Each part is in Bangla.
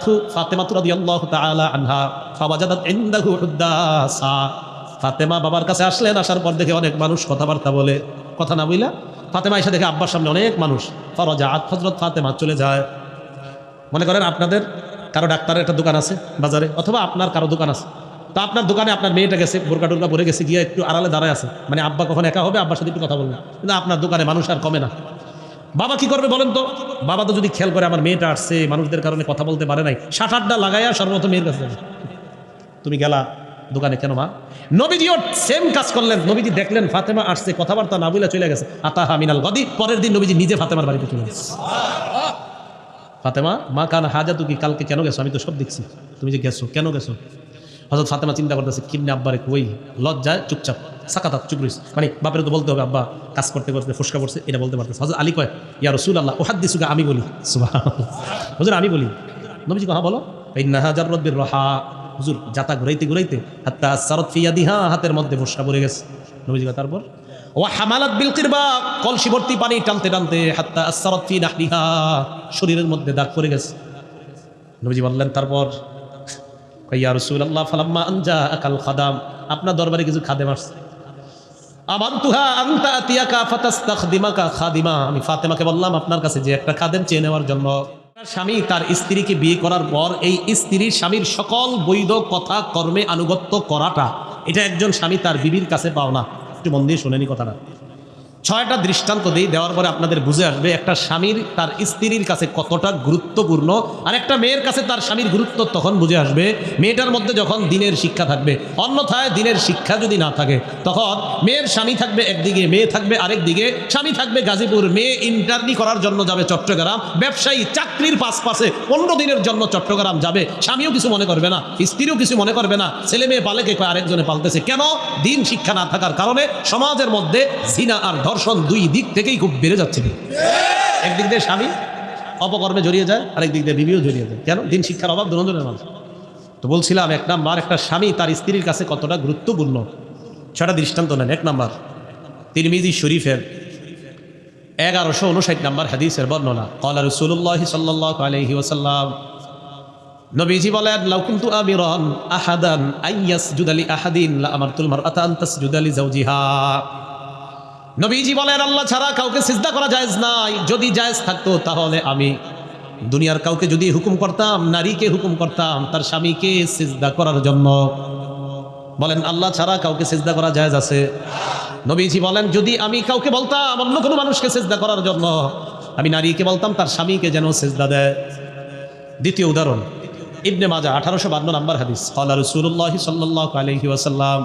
জাআতহু ফাতেমা রাদিয়াল্লাহু তাআলা আনহা ফাওয়াজাদাত ইনদাহু হুদ্দাসা। ফাতেমা বাবার কাছে আসলেন, আসার পর দেখে অনেক মানুষ কথাবার্তা বলে, কথা না বইলা ফাতেমা এসে দেখে আব্বার সামনে অনেক মানুষ। ফারাজাআত, হযরত ফাতেমা চলে যায়। মনে করেন আপনাদের কারো ডাক্তারের একটা দোকান আছে বাজারে, অথবা আপনার কারো দোকান আছে, তো আপনার দোকানে আপনার মেয়েটা গেছে, বোরকা টোরকা পরে গেছে, গিয়ে একটু আড়ালে দাঁড়ায় আছে, মানে আব্বা কখন একা হবে, আব্বার সাথে একটু কথা বলবে, কিন্তু আপনার দোকানে মানুষ আর কমে না। বাবা কি করবে বলেন তো? বাবা তো যদি খেয়াল করে আমার মেয়েটা আসছে, মানুষদের কারণে কথা বলতে পারে নাই, শাটারটা লাগাইয়া সর্বপ্রথম মেয়ের কাছে যাবে। তুমি গেলা দোকানে কেন মা? নবীজিও সেম কাজ করলেন। নবীজি দেখলেন ফাতেমা আসছে, কথাবার্তা না বলে চলে গেছে। আতাহা মিনাল গদি, পরের দিন নবীজি নিজে ফাতেমার বাড়িতে চলে গেছে। ফাতেমা, মা কান হাজা, তুমি কালকে কেন গেছো? আমি তো সব দেখছি, তুমি যে গেছো, কেন গেছো? হযরত ফাতেমা চিন্তা করতেছে, কিমনে আব্বারে কই, লজ্জায় চুপচাপ সাকাতাত, চুপ রইছে, মানে বাপের তো বলতে হবে আব্বা কাজ করতে করতে ফুসকা পড়ছে, এটা বলতে পারতেছে। হযরত আলী কয়, ইয়া রাসূলুল্লাহ উহাদ্দিসুকা, আমি বলি। সুবহানাল্লাহ, হুজুর আমি বলি। নবীজি কহা বলো। ইন্নাহা জাররাত বিররাহা, হুজুর জাতা ঘুরাইতে ঘুরাইতে হাত্তা সারাত ফি ইয়াদিহা, হাতের মধ্যে ফুসকা পড়ে গেছে। নবীজি কয় তারপর? ওয়া হামালাত বিল কিরবা, কলসি ভর্তি পানি টানতে টানতে হাত্তা আসসারাত ফি নাহরিহা, শরীরের মধ্যে দাগ পড়ে গেছে। নবীজি বললেন তারপর? ইয়া রাসূলুল্লাহ ফালাম্মা আনজা আকাল খাদাম, আপনার দরবারে কিছু খাদেম আসছে। আমানতুহা আনতা আতিয়াকা ফাতাস্তাখদিমাকা খাদিমা, আমি ফাতেমাকে বললাম আপনার কাছে যে একটা খাদেম চেয়ে নেওয়ার জন্য। স্বামী তার স্ত্রীকে বিয়ে করার পর এই স্ত্রীর স্বামীর সকল বৈধ কথা কর্মে আনুগত্য করাটা, এটা একজন স্বামী তার বিবির কাছে পাও না। একটু মন দিয়ে শোনেনি কথাটা। 6টা দৃষ্টান্ত দিই, দেওয়ার পরে আপনাদের বুঝে আসবে একটা স্বামীর তার স্ত্রীর কাছে কতটা গুরুত্বপূর্ণ, আর একটা মেয়ের কাছে তার স্বামীর গুরুত্ব তখন বুঝে আসবে মেয়েটার মধ্যে যখন দিনের শিক্ষা থাকবে। অন্যথায় দিনের শিক্ষা যদি না থাকে, তখন মেয়ের স্বামী থাকবে একদিকে, মেয়ে থাকবে আরেক দিকে। স্বামী থাকবে গাজীপুর, মেয়ে ইন্টার্নি করার জন্য যাবে চট্টগ্রাম, ব্যবসায়ী চাকরির পাশে 15 দিনের জন্য চট্টগ্রাম যাবে। স্বামীও কিছু মনে করবে না, স্ত্রীও কিছু মনে করবে না, ছেলে মেয়ে পালে কে আরেকজনে পালতেছে। কেন? দিন শিক্ষা না থাকার কারণে সমাজের মধ্যে জিনা আর ধর্ষণ দুই দিক থেকেই খুব বেড়ে যাচ্ছে। একদিক দিয়ে স্বামী অপকর্মে জড়িয়ে যায়, আরেক দিক দিয়ে বিবিও জড়িয়ে যায়। কেন? দিন শিক্ষার অভাব দুজনের মানুষ। তো বলছিলাম, 1 নাম্বার একটা স্বামী তার স্ত্রীর কাছে কতটা গুরুত্বপূর্ণ, 6টা দৃষ্টান্ত নেন। 1 নাম্বার তিরমিজি শরীফের 1159 নাম্বার হাদিসের বর্ণনা। ক্বালা রাসূলুল্লাহ সাল্লাল্লাহু আলাইহি ওয়াসাল্লাম, নবীজি বলেন, লাউ কুনতু আমিরান আহাদান আইয়াসজুদা লি আহাদিন লা আমারতুল মারআতা আন তাসজুদা লি যাওজিহা। নবীজি বলেন, আল্লাহ ছাড়া কাউকে সিজদা করা জায়েজ নাই। যদি জায়েজ থাকতো তাহলে আমি দুনিয়ার কাউকে যদি হুকুম করতাম, নারীকে হুকুম করতাম তার স্বামীকে সিজদা করার জন্য। বলেন, আল্লাহ ছাড়া কাউকে সিজদা করা জায়েজ আছে? নবীজি বলেন, যদি আমি কাউকে বলতাম অন্য কোনো মানুষকে সিজদা করার জন্য, আমি নারীকে বলতাম তার স্বামীকে যেন সিজদা দেয়। দ্বিতীয় উদাহরণ, ইবনে মাজাহ 1852 নাম্বার হাদিস। ক্বালা রাসূলুল্লাহ সাল্লাল্লাহু আলাইহি ওয়াসাল্লাম,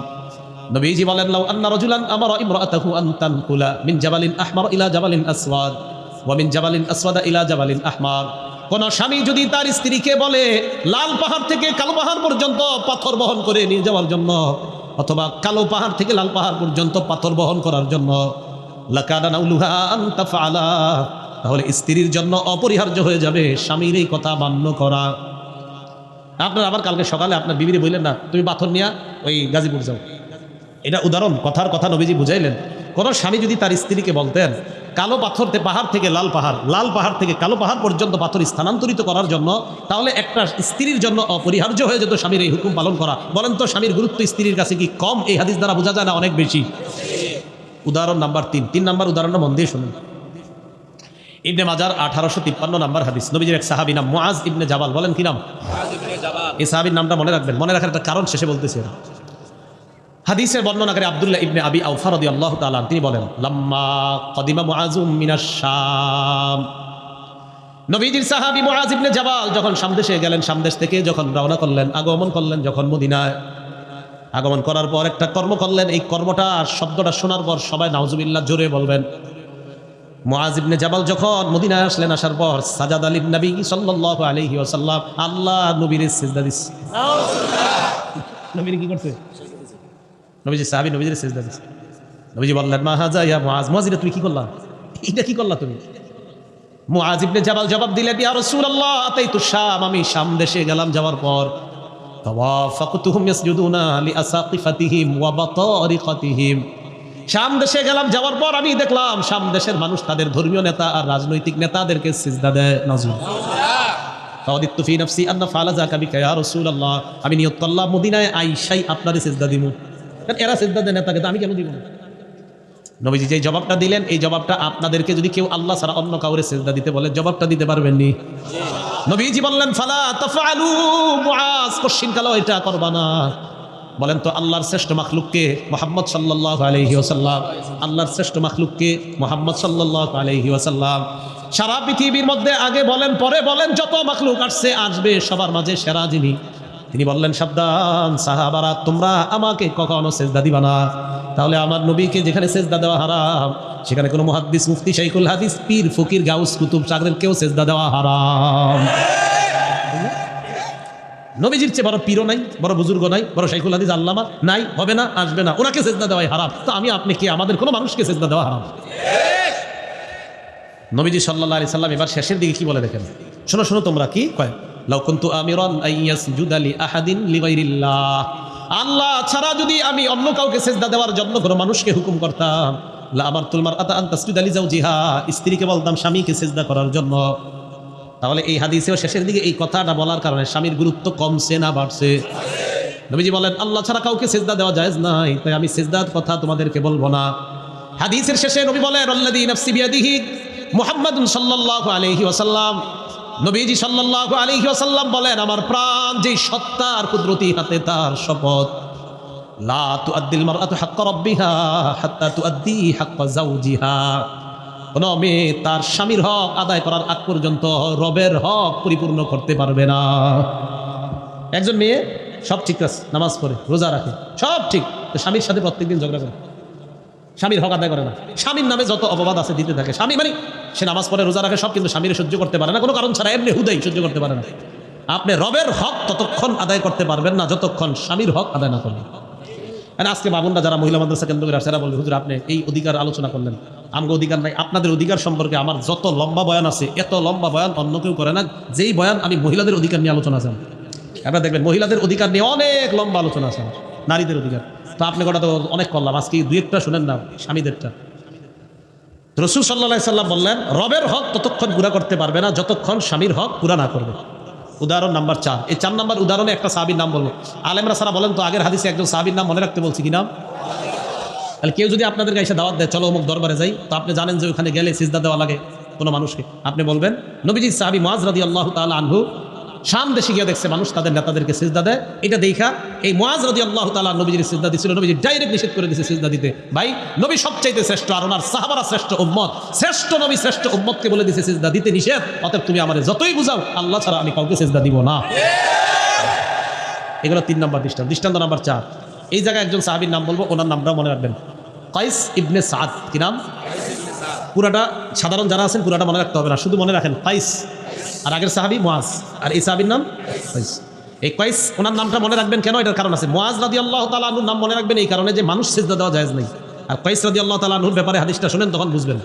নবীজি বলেন, লাউ আন্না রাজুলান আমারা ইমরাআতাহু আন তানকুলা মিন জাবালিন আহমার ইলা জাবালিন আসওয়াদ ওয়া মিন জাবালিন আসওয়াদা ইলা জাবালিন আহমার। কোন স্বামী যদি তার স্ত্রীকে বলে লাল পাহাড় থেকে কালো পাহাড় পর্যন্ত পাথর বহন করে নিয়ে যাওয়ার জন্য, অথবা কালো পাহাড় থেকে লাল পাহাড় পর্যন্ত পাথর বহন করার জন্য, লাকানা নাউলুহা আন তাফআলা, তাহলে স্ত্রীর জন্য অপরিহার্য হয়ে যাবে স্বামীর এই কথা মান্য করা। আপনার আবার কালকে সকালে আপনার বিবিরে বললেন না, তুমি পাথর নিয়ে ওই গাজীপুর যাও। এটা উদাহরণ, কথার কথা নবীজি বুঝাইলেন। কোন স্বামী যদি তার স্ত্রীকে বলতেন কালো পাথর পাহাড় থেকে লাল পাহাড়, লাল পাহাড় থেকে কালো পাহাড় পর্যন্ত পাথর স্থানান্তরিত করার জন্য, তাহলে একটা স্ত্রীর জন্য অপরিহার্য হয়ে যেত স্বামীর এই হুকুম পালন করা। বলেন তো স্বামীর গুরুত্ব স্ত্রীর কাছে কি কম এই হাদিস দ্বারা বোঝা যায় না অনেক বেশি? উদাহরণ নাম্বার 3 নাম্বার উদাহরণটা মন দিয়ে শুনুন। ইবনে মাজাহ 1853 নাম্বার হাদিস। নবীজির এক সাহাবী নাম মুআজ ইবনে জাবাল। বলেন কি নাম? মুআজ ইবনে জাবাল। এই সাহাবীর নামটা মনে রাখবেন, মনে রাখার একটা কারণ শেষে বলতেছি। হাদিসের বর্ণনাকারী আব্দুল্লাহ ইবনে আবি আওফা রাদিয়াল্লাহু তাআলা তিনি বলেন, লাম্মা কদিমা মুআজুম মিনাশ শাম, নবীজির সাহাবী মুআজ ইবনে জাবাল যখন শাম দেশে গেলেন, শাম দেশ থেকে যখন রওনা করলেন, আগমন করলেন যখন মদিনায়, আগমন করার পর একটা কর্ম করলেন। এই কর্মটা শব্দটা শোনার পর সবাই নাউজুবিল্লাহ জোরে বলবেন। মুআজ ইবনে জাবাল যখন মদিনায় আসলেন, আসার পর সাজাদা লিন নবী সাল্লাল্লাহু আলাইহি ওয়াসাল্লাম, আল্লাহ নবীর সিজদা দিছে। নবীর কি করতে? নবীজি সাহাবী নবীজির সিজদা দিছে। নবীজি বললেন, মা হাজা ইয়া মুআজ, মুআজ এটা তুমি কি করলা? এটা কি করলা তুমি? মুআজ ইবনে জাবাল জবাব দিলেন, ইয়া রাসূলুল্লাহ আতাইতু শাম, আমি শাম দেশে গেলাম, যাওয়ার পর তাওয়াফাকতুহুম ইয়াসজুদুনা লিআসাকিফাতিহিম ওয়া বাতারিকাতিহিম, শাম দেশে গেলাম, যাওয়ার পর আমি দেখলাম শাম দেশের মানুষ তাদের ধর্মীয় নেতা আর রাজনৈতিক নেতাদেরকে সিজদা দেয়। নাযুবিল্লাহ। ফাওয়াদিতু ফি নাফসি আন্না ফাআলা যাকা বিকা ইয়া রাসূলুল্লাহ, আমি নিয়ত করলাম মদিনায় আইসাই আপনারে সিজদা দিমু। কারণ এরা সিজদা দেন তাকে, তো আমি কেন দিব না? নবীজি যে জবাবটা দিলেন, এই জবাবটা আপনাদেরকে যদি কেউ আল্লাহ ছাড়া অন্য কাউরে সিজদা দিতে বলে জবাবটা দিতে পারবেন নি? নবীজি বললেন ফালা তাফআলু, মুআজ কোশ্চিন কালো এটা করবা না। বলেন তো আল্লাহর শ্রেষ্ঠ মাখলুককে? মুহাম্মদ সাল্লাল্লাহু আলাইহি ওয়াসাল্লাম। আল্লাহর শ্রেষ্ঠ মাখলুককে? মুহাম্মদ সাল্লাল্লাহু আলাইহি ওয়াসাল্লাম। সারা পৃথিবীর মধ্যে আগে বলেন পরে বলেন যত মাখলুক আসছে আসবে সবার মাঝে সেরা যিনি, তিনি বললেন সাবধান সাহাবারা, তোমরা আমাকে কখনো সিজদা দিবা না। তাহলে আমার নবীকে যেখানে সিজদা দেওয়া হারাম, সেখানে কোনো মুহাদ্দিস, মুফতি, শাইখুল হাদিস, পীর, ফকির, গাউস, কুতুব, সাগরের কেউ সিজদা দেওয়া হারাম। নবীজির চেয়ে বড় পীরও নাই, বড় বুজুর্গ নাই, বড় শাইখুল হাদিস আল্লামা নাই, হবে না, আসবে না, ওনাকে সিজদা দেওয়াই হারাম। তো আমি আপনি কি আমাদের কোনো মানুষকে সিজদা দেওয়া হারাম? নবীজি সাল্লাল্লাহু আলাইহি সাল্লাম এবার শেষের দিকে কি বলে দেখেন, শোনো শোনো তোমরা, কি কয়, লাউ কুনতু আমিরান আইয়াসজুদা লি আহাদিন লিগাইরিল্লাহ, আল্লাহ ছাড়া যদি আমি অন্য কাউকে সিজদা দেওয়ার জন্য কোনো মানুষকে হুকুম করতাম, লা আমারতুল মারআতা আন তাসজুদা লিজাওজিহা, স্ত্রীকে বলতাম স্বামীকে সিজদা করার জন্য। তাহলে এই হাদিসেও শেষের দিকে এই কথাটা বলার কারণে স্বামীর গুরুত্ব কমছে না বাড়ছে? নবীজি বলেন আল্লাহ ছাড়া কাউকে সিজদা দেওয়া জায়েজ নাই, তাই আমি সিজদার কথা তোমাদেরকে বলবো না। হাদিসের শেষে নবী বলেন আল্লাযী নাফসি বিয়াদিহি, মুহাম্মাদুন সাল্লাল্লাহু আলাইহি ওয়াসাল্লাম, নবীজি সাল্লাল্লাহু আলাইহি ওয়াসাল্লাম বলেন আমার প্রাণ যেই সত্তার কুদরতি হাতে তার শপথ, লা তুআদ্দিল মারআতু হাক্কা রাব্বিহা হাত্তা তুআদ্দি হাক্কা যাওজিহা, কোন মেয়ে তার স্বামীর হক আদায় করার আগ পর্যন্ত রবের হক পরিপূর্ণ করতে পারবে না। একজন মেয়ে সব ঠিক আছে, নামাজ পড়ে, রোজা রাখে, সব ঠিক, তো স্বামীর সাথে প্রত্যেকদিন ঝগড়া করে, স্বামীর হক আদায় করে না, স্বামীর নামে যত অপবাদ আছে দিতে থাকে। স্বামী মানে সে নামাজ পড়ে, রোজা রাখে, সব, কিন্তু স্বামীর সহ্য করতে পারে না, কোনো কারণ ছাড়া, এমনি হুদাই সহ্য করতে পারে না। আপনি রবের হক ততক্ষণ আদায় করতে পারবেন না যতক্ষণ স্বামীর হক আদায় না করবেন। আজকে বাবুনরা যারা মহিলা মাদ্রাসা কেন্দ্র করে আসে, এরা বলবে হুজুর আপনি এই অধিকার আলোচনা করলেন, আমগো অধিকার নাই। আপনাদের অধিকার সম্পর্কে আমার যত লম্বা বয়ান আছে, এত লম্বা বয়ান অন্য কেউ করে না, যেই বয়ান আমি মহিলাদের অধিকার নিয়ে আলোচনা আছে। আপনারা দেখবেন মহিলাদের অধিকার নিয়ে অনেক লম্বা আলোচনা আছে, নারীদের অধিকার। তো আপনি কটা তো অনেক করলাম, আজকে দুই একটা শুনেন না স্বামীদেরটা। রাসূল সাল্লাল্লাহু আলাইহি সাল্লাম বললেন রবের হক ততক্ষণ পুরা করতে পারবে না যতক্ষণ স্বামীর হক পুরা না করবে। উদাহরণ নাম্বার 4, এই 4 নাম্বার উদাহরণে একটা সাহাবীর নাম বলবো। আলেমরা সারা বলেন তো আগের হাদিসে একজন সাহাবীর নাম মনে রাখতে বলছি কি নাম? তাহলে কেউ যদি আপনাদেরকে এসে দাওয়াত দেয় চলো অমুক দরবারে যাই, তো আপনি জানেন যে ওখানে গেলে সিজদা দেওয়া লাগে কোনো মানুষকে, আপনি বলবেন নবীজি সাহাবী মুআজ রাদিয়াল্লাহু তাআলা আনহু শাম দেশে গিয়ে দেখছে মানুষ তাদের নেতাদেরকে সিজদা দেয়, এটা দেখা এই মুআজ রাদিয়াল্লাহু তাআলা নবীজির সিজদা দিছিল, নবীজি ডাইরেক্ট নিষেধ করে দিয়েছে সিজদা দিতে। ভাই নবী সবচাইতে শ্রেষ্ঠ, আর ওনার সাহাবারা শ্রেষ্ঠ উম্মত, শ্রেষ্ঠ নবী শ্রেষ্ঠ উম্মতকে বলে দিয়েছে সিজদা দিতে নিষেধ, অতএব তুমি আমারে যতই বুঝাও আল্লাহ ছাড়া আমি কাউকে সিজদা দিব না। এগুলো 3 নম্বর দৃষ্টান্ত। দৃষ্টান্ত নাম্বার 4, এই জায়গায় একজন সাহাবীর নাম বলবো, ওনার নামটাও মনে রাখবেন, কাইস ইবনে সাদ। কি নাম? পুরাটা সাধারণ যারা আছেন পুরাটা মনে রাখতে হবে না, শুধু মনে রাখেন কাইস, আর আগের সাহাবী মুআজ, আর এই সাহাবীর নাম কাইস। এই কাইস ওনার নামটা মনে রাখবেন কেন? এটার কারণ আছে। মুআজ রাদিয়াল্লাহু তাআলা আনহুর নাম মনে রাখবেন এই কারণে যে মানুষ সিজদা দেওয়া জায়েজ নেই, আর কাইস রাদিয়াল্লাহু তাআলা আনহুর ব্যাপারে হাদিসটা শুনেন তখন বুঝবেন।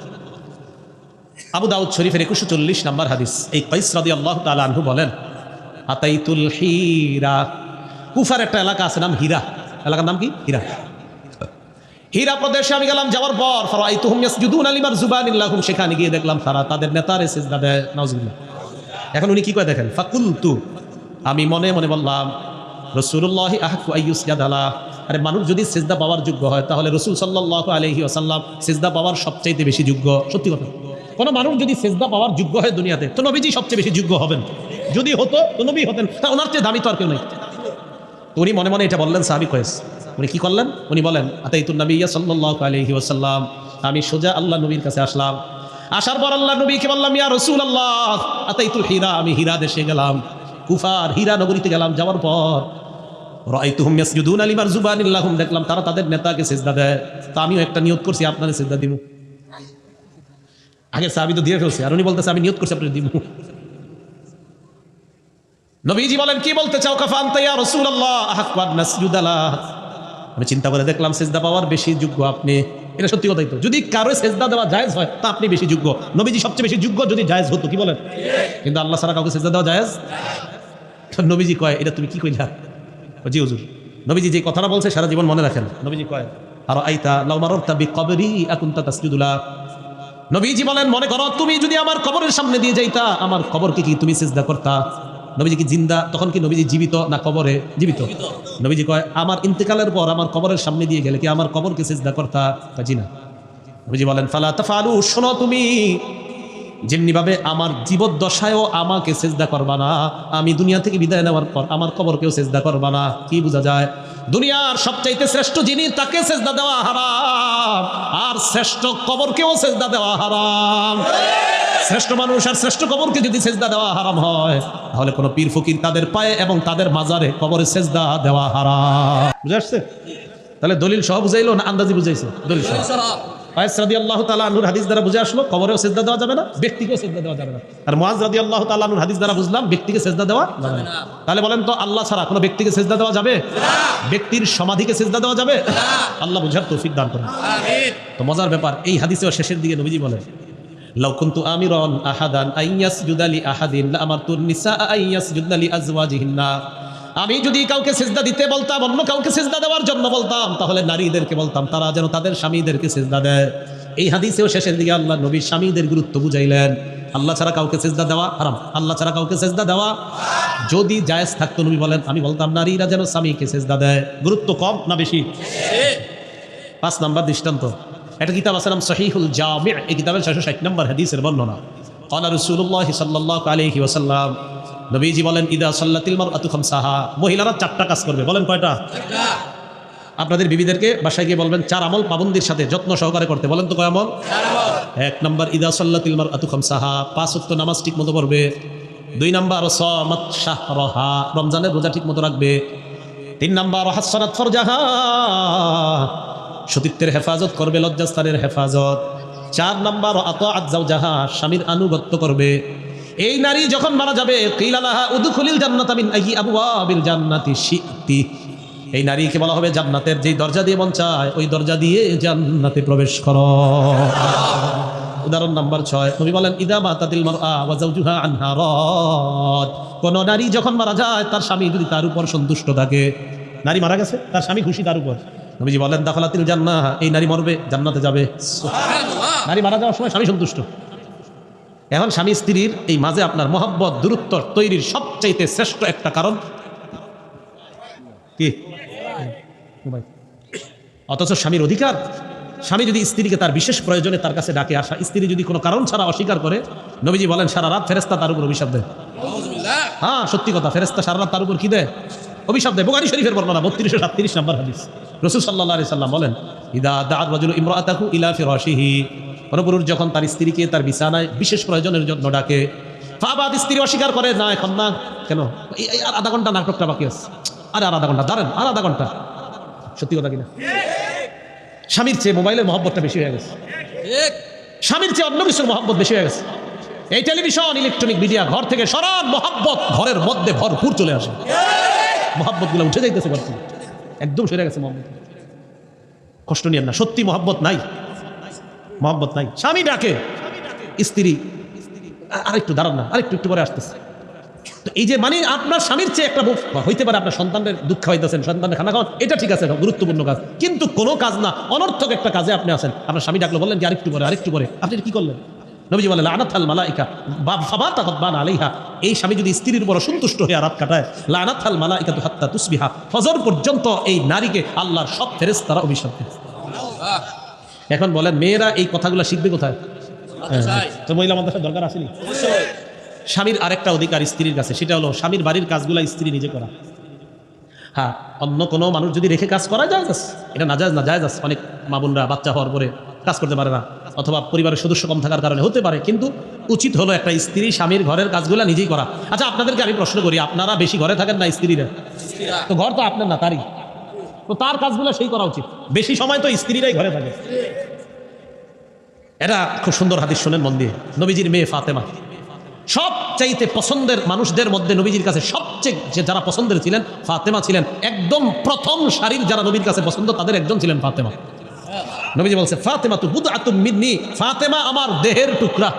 আবু দাউদ শরীফের 2140 নম্বর হাদিস। এই কাইস রাদিয়াল্লাহু তাআলা আনহু বলেন আতাইতুল হিরা, কুফার একটা এলাকা আছে নাম হিরা, এলাকার নাম কি? হিরা। হীরা প্রদেশে আমি গেলাম, যাওয়ার পর ফারাআইতুহুম ইয়াসজুদুনা লিমারজুবানিন লাহুম, সেখানে গিয়ে দেখলাম তারা তাদের নেতারে সিজদা দেয়। নাউজুবিল্লাহ। এখন উনি কি কয় দেখেন, ফাকুলতু, আমি মনে মনে বললাম রাসূলুল্লাহি আহাক্কু আইয়ুসজাদা লা, আরে মানুষ যদি সিজদা পাওয়ার যোগ্য হয় তাহলে রাসূল সাল্লাল্লাহু আলাইহি ওয়াসাল্লাম সিজদা পাওয়ার সবচাইতে বেশি যোগ্য। সত্যি কথা, কোনো মানুষ যদি সিজদা পাওয়ার যোগ্য হয় দুনিয়াতে তো নবীজি সবচেয়ে বেশি যোগ্য হবেন। যদি হতো তো নবী হতেন, তা ওনার চেয়ে দামি তো আর কেউ নেই। তো উনি মনে মনে এটা বললেন সাহাবী কয়েস। উনি কি করলেন? উনি বলেন আতাইতুন নবিয়্যা সাল্লাল্লাহু আলাইহি ওয়াসাল্লাম, আমি সোজা আল্লাহ নবীর কাছে আসলাম। আসার পর আল্লাহ নবীকে বললাম ইয়া রাসূলুল্লাহ আতাইতুল হিরা, আমি হিরা দেশে গেলাম, কুফার হিরা নগরীতে গেলাম। যাওয়ার পর রাআইতুহুম ইয়াসজুদুনা লিমারজুবানিন লাহুম, দেখলাম তারা তাদের নেতাকে সিজদা দেয়। তো আমিও একটা নিয়ত করছি আপনারে সিজদা দিব। আগের সাহাবী তো দিয়ে ফেলছে, আর উনি বলতেছে আমি নিয়ত করছি আপনারে দিব। নবীজি বলেন কি বলতে চাও? কাফা আনতা ইয়া রাসূলুল্লাহ আহাক্কু আন নাসজুদা লা, আমি চিন্তা করে দেখলাম সিজদা পাওয়ার বেশি যোগ্য আপনি। এটা সত্যি কথাই তো, যদি কারো সিজদা দেওয়া জায়েজ হয় তা আপনি বেশি যোগ্য। নবীজি সবচেয়ে বেশি যোগ্য যদি জায়েজ হতো, কি বলেন? কিন্তু আল্লাহ ছাড়া কাউকে সিজদা দেওয়া জায়েজ? নবীজি কয় এটা তুমি কি কইলা? জি হুজুর, নবীজি যে কথাটা বলছে সারা জীবন মনে রাখেন। নবীজি কয় আর আইতা লাউ মাররতা বিকবরি আকুনতা তাসজুদু লা, নবীজি বলেন মনে করো তুমি যদি আমার কবরের সামনে দিয়ে যাইতা, আমার কবরকে কি তুমি সিজদা করতা? নবীজি কি জিন্দা? তখন কি নবীজি জীবিত না কবরে? জীবিত। নবীজি কয় আমার ইন্তেকালের পর আমার কবরের সামনে দিয়ে গেলে কি আমার কবরকে সিজদা করতা? জি না। নবীজি বলেন ফালা তাফআলু, শোনো তুমি যেমনিভাবে আমার জীবদ্দশায়ও আমাকে সেজদা করবা না, আমি দুনিয়া থেকে বিদায় নেওয়ার পর আমার কবরকেও সেজদা করবা না। কি বোঝা যায়? দুনিয়ার সবচাইতে শ্রেষ্ঠ যিনি তাকে সেজদা দেওয়া হারাম, আর শ্রেষ্ঠ কবরকেও সেজদা দেওয়া হারাম। শ্রেষ্ঠ মানুষ আর শ্রেষ্ঠ কবরকে যদি সেজদা দেওয়া হারাম হয়, তাহলে কোনো পীর ফকির তাদের পায়ে এবং তাদের মাজারে কবরে সেজদা দেওয়া হারাম। বুঝে আসছে? তাহলে দলিল সহ বুঝাইলো না আন্দাজি বুঝাইছে? দলিল সহ। কায়েস রাদিয়াল্লাহু তাআলা আনহুর হাদিস দ্বারা বুঝে আসলো কবরেও সেজদা দেওয়া যাবে না, ব্যক্তিকেও সেজদা দেওয়া যাবে না। আর মুআজ রাদিয়াল্লাহু তাআলা আনহুর হাদিস দ্বারা বুঝলাম ব্যক্তিকে সেজদা দেওয়া যাবে না। তাহলে বলেন তো আল্লাহ ছাড়া কোনো ব্যক্তিকে সেজদা দেওয়া যাবে না? ব্যক্তির সমাধিকে সেজদা দেওয়া যাবে না? আল্লাহ বুঝার তৌফিক দান করুন। আমিন। তো মজার ব্যাপার, এই হাদিসের শেষের দিকে নবীজি বলেন লাউ কুনতু আমিরান আহাদান আইয়াসজুদা লি আহাদিন লা আমারতুন নিসা আইয়াসজুদনা লি আজওয়াজিহিন্না, আমি যদি কাউকে সেজদা দিতে বলতাম, অন্য কাউকে সেজদা দেওয়ার জন্য বলতাম, তাহলে নারীদেরকে বলতাম তারা যেন তাদের স্বামীদেরকে সেজদা দেয়। এই হাদিসেও শেষের দিকে আল্লাহ নবী স্বামীদের গুরুত্ব বুঝাইলেন। আল্লাহ ছাড়া কাউকে সেজদা দেওয়া হারাম, আল্লাহ ছাড়া কাউকে সেজদা দেওয়া যদি জায়েজ থাকতো নবী বলেন আমি বলতাম নারীরা যেন স্বামীকে সেজদা দেয়। গুরুত্ব কম না বেশি? 5 নাম্বার দৃষ্টান্ত, একটা কিতাব আছে নাম সহিহুল জামি', এই কিতাবের 660 নম্বর হাদিসের বর্ণনা। ক্বালা রাসূলুল্লাহ সাল্লাল্লাহু আলাইহি ওয়াসাল্লাম, নবীজি বলেন ইদা সাল্লাতিল মারআতু খামসাহা, মহিলারা 4টা কাজ করবে। বলেন কয়টা? 4টা। আপনাদের বিবিদেরকে বাসায় গিয়ে বলবেন 4 আমল পাবন্দির সাথে যত্ন সহকারে করতে। বলেন তো কয় আমল? 4 আমল। 1 নাম্বার ইদা সাল্লাতিল মারআতু খামসাহা, 5 ওয়াক্ত নামাজ ঠিকমতো পড়বে। 2 নাম্বার সামাত শাহরাহা, রমজানের রোজা ঠিকমতো রাখবে। 3 নাম্বার হাসানাত ফরজাহা, সতীত্বের হেফাজত করবে, লজ্জাস্থানের হেফাজত। 4 নাম্বার আতাআত যাওজাহা, স্বামীর আনুগত্য করবে। এই নারী যখন মারা যাবে কিলা লাহা উদখুলিল জান্নাতা মিন আইয়ি আবওয়াবিল জান্নাতি শি'তি, এই নারীকে বলা হবে জান্নাতের যেই দরজা দিয়ে মন চায় ওই দরজা দিয়ে জান্নাতে প্রবেশ করো। উদাহরণ নাম্বার 6, নবী বলেন ইদা মাতাতিল মারআ ওয়া যাওজুহা আনহা রাদ, কোন নারী যখন মারা যায় তার স্বামী যদি তার উপর সন্তুষ্ট থাকে, নারী মারা গেছে তার স্বামী খুশি তার উপর, নবীজি বলেন দাখালাতিল জান্নাহ, এই নারী মরবে জান্নাতে যাবে। সুবহানাল্লাহ। নারী মারা যাওয়ার সময় স্বামী সন্তুষ্ট। এখন স্বামী স্ত্রীর এই মাঝে আপনার মহব্বত দূরত্ব তৈরির সবচাইতে শ্রেষ্ঠ একটা কারণ কি? অথচ স্বামীর অধিকার, স্বামী যদি স্ত্রীকে তার বিশেষ প্রয়োজনে তার কাছে ডাকে আসা, স্ত্রী যদি কোনো কারণ ছাড়া অস্বীকার করে, নবীজি বলেন সারা রাত ফেরেশতা তার উপর অভিশাপ দেয়। হ্যাঁ সত্যি কথা, ফেরেশতা সারা রাত তার উপর কি দেয়? অভিশাপ দেয়। বুখারী শরীফের বর্ণনা 3237 নম্বর হাদিস। রাসূল সাল্লাল্লাহু আলাইহি সাল্লাম বলেন ইদা দাআত রাজুলু ইমরাআতাহু ইলা ফিরাশিহি, কোন পুরুষ যখন তার স্ত্রীকে তার বিছানায় বিশেষ প্রয়োজনের জন্য ডাকে, ফাবাদ, স্ত্রী অস্বীকার করে, না এখন না, কেন আর আধা ঘন্টা নাটকটা বাকি আছে, আরে আর আধা ঘন্টা দাঁড়ান, আর আধা ঘন্টা। সত্যি কথা কিনা? স্বামীর চেয়ে মোবাইলের মহব্বতটা বেশি হয়ে গেছে, স্বামীর চেয়ে অন্য কিছুর মহব্বত বেশি হয়ে গেছে। এই টেলিভিশন ইলেকট্রনিক মিডিয়া ঘর থেকে সরান, মহব্বত ঘরের মধ্যে ভরপুর চলে আসে, মহব্বত গুলো উঠে যাইতেছে ঘর থেকে, একদম সরে গেছে মহব্বত। কষ্ট নিয়েন না, সত্যি মহব্বত নাই, মহব্বত নাই। স্বামী ডাকে, স্ত্রী আরেকটু দাঁড়ান না, আরেকটু একটু পরে আসতেছে। তো এই যে মানে আপনার স্বামীর চেয়ে একটা হইতে পারে আপনার সন্তানের দুঃখ হইতেছেন, সন্তানের খানা খাওয়ান, এটা ঠিক আছে, গুরুত্বপূর্ণ কাজ, কিন্তু কোনো কাজ না, অনর্থক একটা কাজে আপনি আছেন। আপনার স্বামী ডাকলো, বললেন যে আরেকটু পরে, আরেকটু পরে, আপনি কি করলেন? নবীজি বলেন লানাতাল মালাইকা ফাবাতাত বান আলাইহা, এই স্বামী যদি স্ত্রীর উপর সন্তুষ্ট হয়ে রাত কাটায়, লানাতাল মালাইকাতু হাত্তা তুসবিহা, ফজর পর্যন্ত এই নারীকে আল্লাহর সব ফেরেশতারা অভিশাপ দেয়। এখন বলেন মেয়েরা এই কথাগুলো শিখবে কোথায়? তো মহিলা মাদ্রাসার দরকার আসেনি? স্বামীর আরেকটা অধিকার স্ত্রীর কাছে, সেটা হলো স্বামীর বাড়ির কাজগুলো স্ত্রী নিজে করা। হ্যাঁ, অন্য কোনো মানুষ যদি রেখে কাজ করা যায়, এটা না যায়, না যায়। অনেক মা বোনরা বাচ্চা হওয়ার পরে কাজ করতে পারে না, অথবা পরিবারের সদস্য কম থাকার কারণে হতে পারে, কিন্তু উচিত হলো একটা স্ত্রী স্বামীর ঘরের কাজগুলো নিজেই করা। আচ্ছা, আপনাদেরকে আমি প্রশ্ন করি, আপনারা বেশি ঘরে থাকেন না স্ত্রীরা? তো ঘর তো আপনার না, তারই তো, তার কাজগুলো সেই করা উচিত। বেশি সময় তো স্ত্রীরাই ঘরে থাকে। এটা খুব সুন্দর হাদিস, শোনেন মন দিয়ে। নবীজির মেয়ে ফাতেমা সবচাইতে পছন্দের মানুষদের মধ্যে, নবীজির কাছে সবচেয়ে যে যারা পছন্দের ছিলেন ফাতেমা ছিলেন। একদম প্রথম সারির যারা নবীর কাছে পছন্দ তাদের একজন ছিলেন ফাতেমা। নবীজি বলছে ফাতেমা তু বুদআতুম মিন্নি, ফাতেমা আমার দেহের টুকরা।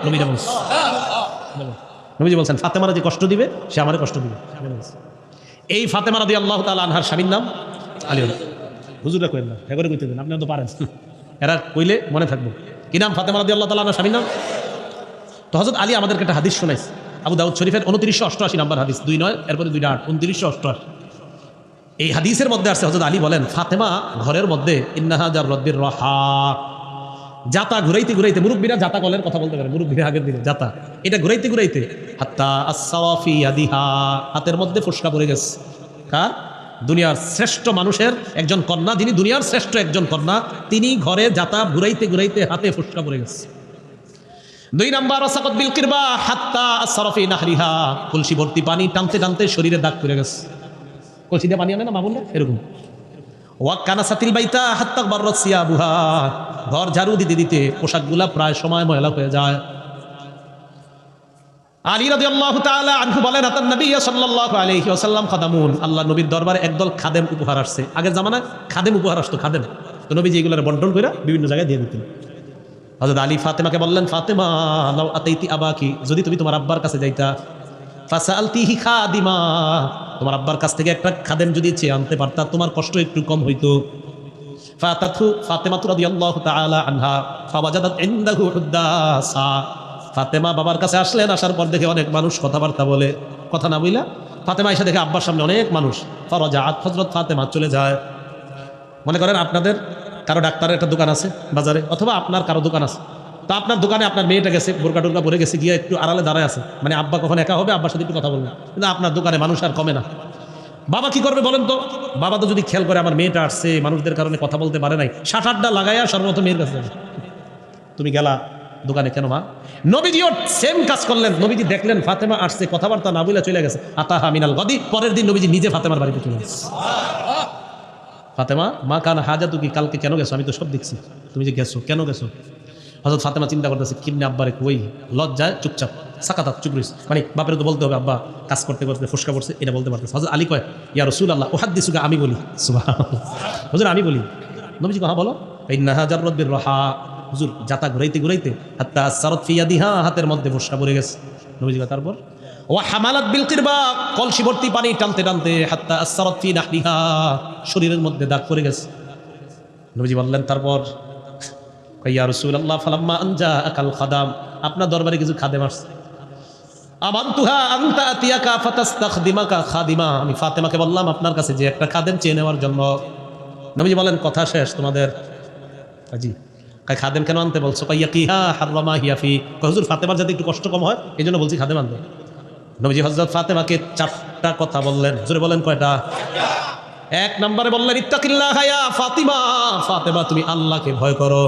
নবীজি বলছেন ফাতেমারা যে কষ্ট দিবে সে আমারে কষ্ট দিবে। এই ফাতেমা রাদিয়াল্লাহু তাআলা আনহার স্বামীর নাম আলী। হুজুরা কইেন না, হেগরে কইতে দেন, আপনি তো পারেন, এরা কইলে মনে থাকবো। কি নাম? ফাতেমা রাদিয়াল্লাহু তাআলা আনহার স্বামীর নাম। তো হযরত আলী আমাদেরকে একটা হাদিস শোনাইছে, আবু দাউদ শরীফের 2988 নম্বর হাদিস, 29 এরপরে 28 2988। এই হাদিসের মধ্যে আছে হযরত আলী বলেন ফাতেমা ঘরের মধ্যে ইন্নাহা জাররাদ্দির রাহা, জাতা ঘুরাইতে ঘুরাইতে, মুরব্বীরা জাতা কলের কথা বলতে পারে, মুরব্বীরা আগের দিনে জাতা, এটা ঘুরাইতে ঘুরাইতে হাত্তা আসসাওয়াফি ইয়াদিহা, হাতের মধ্যে ফোসকা পড়ে গেছে। কার? দুনিয়ার শ্রেষ্ঠ মানুষের একজন কন্যা, যিনি দুনিয়ার শ্রেষ্ঠ একজন কন্যা, তিনি ঘরে জাতা ঘুরাইতে ঘুরাইতে হাতে ফোসকা পড়ে গেছে। 2 নাম্বার ওয়াসাকাত বিল কিরবা হাত্তা আসরাফি নাহরিহা, কলসি ভর্তি পানি টানতে টানতে শরীরে দাগ পড়ে গেছে। কলসি দিয়ে পানি আনে না মা বললে এরকম। ওয়াকানাসাতিল বাইতা হাত্তা বাররাত সিয়াবুহা, ঘর ঝাড়ু দিতে দিতে পোশাকগুলা প্রায় সময় ময়লা হয়ে যায়। আলী রাদিয়াল্লাহু তাআলা আনহু বলেন আতান নবী সাল্লাল্লাহু আলাইহি ওয়াসাল্লাম খাদামুন, আল্লাহ নবীর দরবারে একদল খাদেম উপহার আসছে। আগের জামানায় খাদেম উপহার আসতো, খাদেম। তো নবীজি এগুলোর বন্টন করে বিভিন্ন জায়গায় দিয়ে দিতেন। হযরত আলী ফাতেমাকে বললেন ফাতেমা লাউ আতাইতি আবাকি, যদি তুমি তোমার আব্বার কাছে যাইতা, ফাসালতিহি খাদিমা, তোমার আব্বার কাছ থেকে একটা খাদেম যদি চেয়ে আনতে পারতা তোমার কষ্ট একটু কম হইতো। ফাতাতু ফাতেমা রাদিয়াল্লাহু তাআলা আনহা ফাওয়াজাদাত ইনদাহু হুদ্দাসা, ফাতেমা বাবার কাছে আসলেন, আসার পর দেখে অনেক মানুষ কথাবার্তা বলে, কথা না বইলা ফাতেমা এসে দেখে আব্বার সামনে অনেক মানুষ। ফারাজাআত, হযরত ফাতেমা চলে যায়। মনে করেন আপনাদের কারো ডাক্তারের একটা দোকান আছে বাজারে, অথবা আপনার কারো দোকান আছে, তো আপনার দোকানে আপনার মেয়েটা গেছে, বোরকা টোরকা পরে গেছে, গিয়ে একটু আড়ালে দাঁড়ায় আছে, মানে আব্বা কখন একা হবে, আব্বার সাথে একটু কথা বলবে, কিন্তু আপনার দোকানে মানুষ আর কমে না। বাবা কি করবে বলেন তো? বাবা তো যদি খেয়াল করে আমার মেয়েটা আসছে, মানুষদের কারণে কথা বলতে পারে নাই, 60-80টা লাগাইয়া সর্বপ্রথম মেয়ের কাছে যাবে। তুমি গেলা দোকানে কেন মা? নবীজিও সেম কাজ করলেন। নবীজি দেখলেন ফাতেমা আসছে, কথাবার্তা না বলে চলে গেছে। আতাহা মিনাল গদি, পরের দিন নবীজি নিজে ফাতেমার বাড়িতে চলে গেছে। ফাতেমা মা কান হাজা, তুমি কালকে কেন গেছো? আমি তো সব দেখছি, তুমি যে গেছো কেন গেছো? হযরত ফাতেমা চিন্তা করতেছে কিমনে আব্বারে কই, লজ্জায় চুপচাপ সাকাতাত, চুপ রইছে, মানে বাপের তো বলতে হবে আব্বা কাজ করতে করতে ফসকা পড়ছে, এটা বলতে পারতেছে। হযরত আলী কয় ইয়া রাসূলুল্লাহ উহাদ্দিসুকা, আমি বলি। সুবহানাল্লাহ, হুজুর আমি বলি। নবীজি কয় হ্যাঁ বলো। ইন্নাহা জাররাদ্দির রাহা, হুজুর জাতা ঘুরাইতে ঘুরাইতে হাত্তা সারাত ফি ইয়াদিহা, হাতের মধ্যে ফসকা পড়ে গেছে। নবীজি কয় তারপর? ওয়া হামালাত বিল কিরবা, কলসি ভর্তি পানি টানতে টানতে হাত্তা আসরাত ফি নাহরিহা, শরীরের মধ্যে দাগ পড়ে গেছে। নবীজি বললেন তারপর? ইয়া রাসূলুল্লাহ ফালাম্মা আনজা আকাল খাদাম, আপনার দরবারে কিছু খাদেম আসছে। আমানতুহা আনতা আতিয়াকা ফাতাস্তাখদিমাকা খাদিমা, আমি ফাতেমাকে বললাম আপনার কাছে যে একটা খাদেম চেয়ে নেওয়ার জন্য। নবীজি বলেন কথা শেষ তোমাদের? জি। কয় খাদেম কেন আনতে বলছো? কইয়া কিহা হাররামা হিয়া ফি, হুজুর ফাতেমার যাতে একটু কষ্ট কম হয় এই জন্য বলছি খাদেম আনতে। নবীজি হযরত ফাতেমাকে 4টা কথা বললেন। হুজুরে বলেন কয়টা? 1 নম্বরে বললেন ইত্তাকিল্লাহ ইয়া ফাতিমা, ফাতেমা তুমি আল্লাহকে ভয় করো।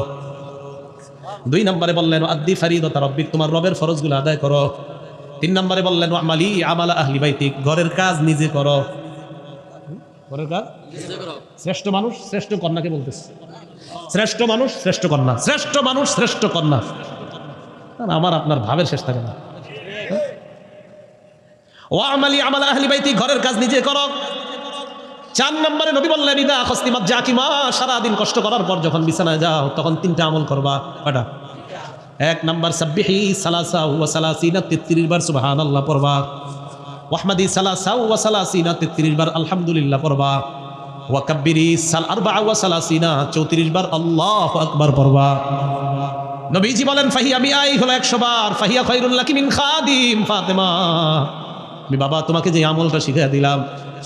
2 নম্বরে বললেন আদ্দি ফারিদাতা রাব্বিক, তোমার রবের ফরজগুলো আদায় করো। 3 নম্বরে বললেন আমালি আমালা আহলি বাইতিক, ঘরের কাজ নিজে করো। ঘরের কাজ নিজে করো। শ্রেষ্ঠ মানুষ শ্রেষ্ঠ কন্যাকে বলতেছে, শ্রেষ্ঠ মানুষ শ্রেষ্ঠ কন্যা, শ্রেষ্ঠ মানুষ শ্রেষ্ঠ কন্যা। আমার আপনার ভাবের শেষ থাকে না। ও আমালি আমালা আহলি বাইতিক, ঘরের কাজ নিজে করো। 4 নম্বরে নবী বললেন ইদা খস্তিমাত জাকিমা, সারাদিন কষ্ট করার পর যখন বিছানায় যাও তখন 3টা আমল করবা। কয়টা? 1 নম্বর সাব্বিহি সালাসা ওয়া সালাসিনা, 33 বার সুবহানাল্লাহ পড়বা। ওয়াহমাদি সালাসা ওয়া সালাসিনা, 33 বার আলহামদুলিল্লাহ পড়বা। ওয়া কাব্বিরি আরবা ওয়া সালাসিনা, 34 বার আল্লাহু আকবার পড়বা। নবীজি বলেন ফাহিয়া মিআই, হলো 100 বার। ফাহিয়া খায়রুল লাকি মিন খাদিম, ফাতেমা আমি বাবা তোমাকে যে আমলটা শিখিয়ে দিলাম,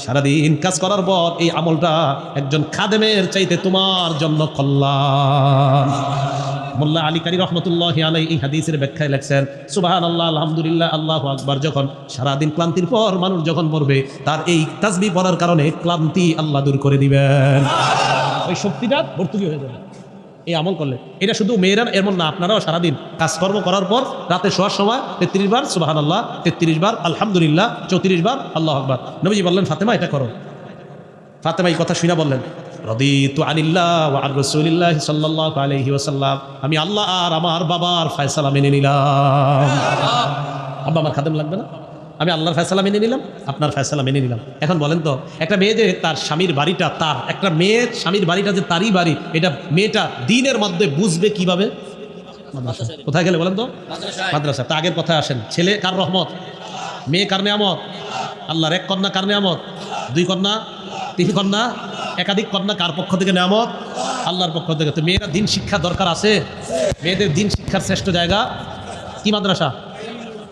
সারাদিন কাজ করার পর এই আমলটা একজন খাদেমের চাইতে তোমার জন্য কল্যাণ। মোল্লা আলী কারি রহমতুল্লাহি আলাইহি এই হাদিসের ব্যাখ্যায় লেখছেন সুবহানাল্লাহ আলহামদুলিল্লাহ আল্লাহু আকবার, যখন সারাদিন ক্লান্তির পর মানুষ যখন মরবে তার এই তাসবিহ পড়ার কারণে ক্লান্তি আল্লাহ দূর করে দিবেন, ওই শক্তিটা ভর্তুকি হয়ে যাবে এই আমল করলে। এটা শুধু মেয়েরা এমন না, আপনারাও সারাদিন কাজকর্ম করার পর রাতে শোয়ার সময় 33 বার সুবহানাল্লাহ, 33 বার আলহামদুলিল্লাহ, 34 বার আল্লাহু আকবার। নবীজি বললেন ফাতেমা এটা করো। ফাতেমা এই কথা শুনে বললেন রাদিতু আনিল্লাহ ওয়া আর রাসূলিল্লাহ সাল্লাল্লাহু আলাইহি ওয়াসাল্লাম, আমি আল্লাহ আর আমার বাবার ফয়সালা মেনে নিলাম। আব্বা আমার খাদেম লাগবে না, আমি আল্লাহর ফয়সালা মেনে নিলাম, আপনার ফয়সালা মেনে নিলাম। এখন বলেন তো একটা মেয়ে যে তার স্বামীর বাড়িটা তার, একটা মেয়ের স্বামীর বাড়িটা যে তারই বাড়ি, এটা মেয়েটা দিনের মধ্যে বুঝবে কিভাবে? কোথায় গেলে বলেন তো? মাদ্রাসা। তা আগের কথায় আসেন, ছেলে কার রহমত, মেয়ে কার নেয়ামত? আল্লাহর। 1 কন্যা কার নেয়ামত? 2 কন্যা, 3 কন্যা, একাধিক কন্যা কার পক্ষ থেকে নেয়ামত? আল্লাহর পক্ষ থেকে। তো মেয়েরা দিন শিক্ষা দরকার আছে। মেয়েদের দিন শিক্ষার শ্রেষ্ঠ জায়গা কি? মাদ্রাসা।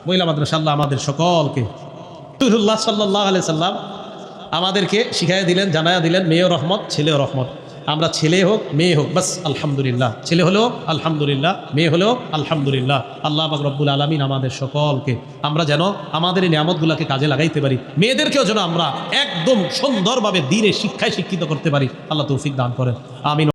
মহিলা মাদ্রাসা আল্লাহ আমাদের সকলকে, রাসূলুল্লাহ সাল্লাল্লাহু আলাইহি সাল্লাম আমাদেরকে শিখাইয়া দিলেন, জানায়া দিলেন, মেয়েও রহমত, ছেলেও রহমত। আমরা ছেলে হোক মেয়ে হোক বাস আলহামদুলিল্লাহ, ছেলে হলেও আলহামদুলিল্লাহ, মেয়ে হলেও আলহামদুলিল্লাহ। আল্লাহ পাক রব্বুল আলামিন আমাদের সকলকে, আমরা যেন আমাদের এই নিয়ামতগুলোকে কাজে লাগাইতে পারি, মেয়েদেরকেও যেন আমরা একদম সুন্দরভাবে দ্বীনের শিক্ষায় শিক্ষিত করতে পারি। আল্লাহ তৌফিক দান করেন, আমিন।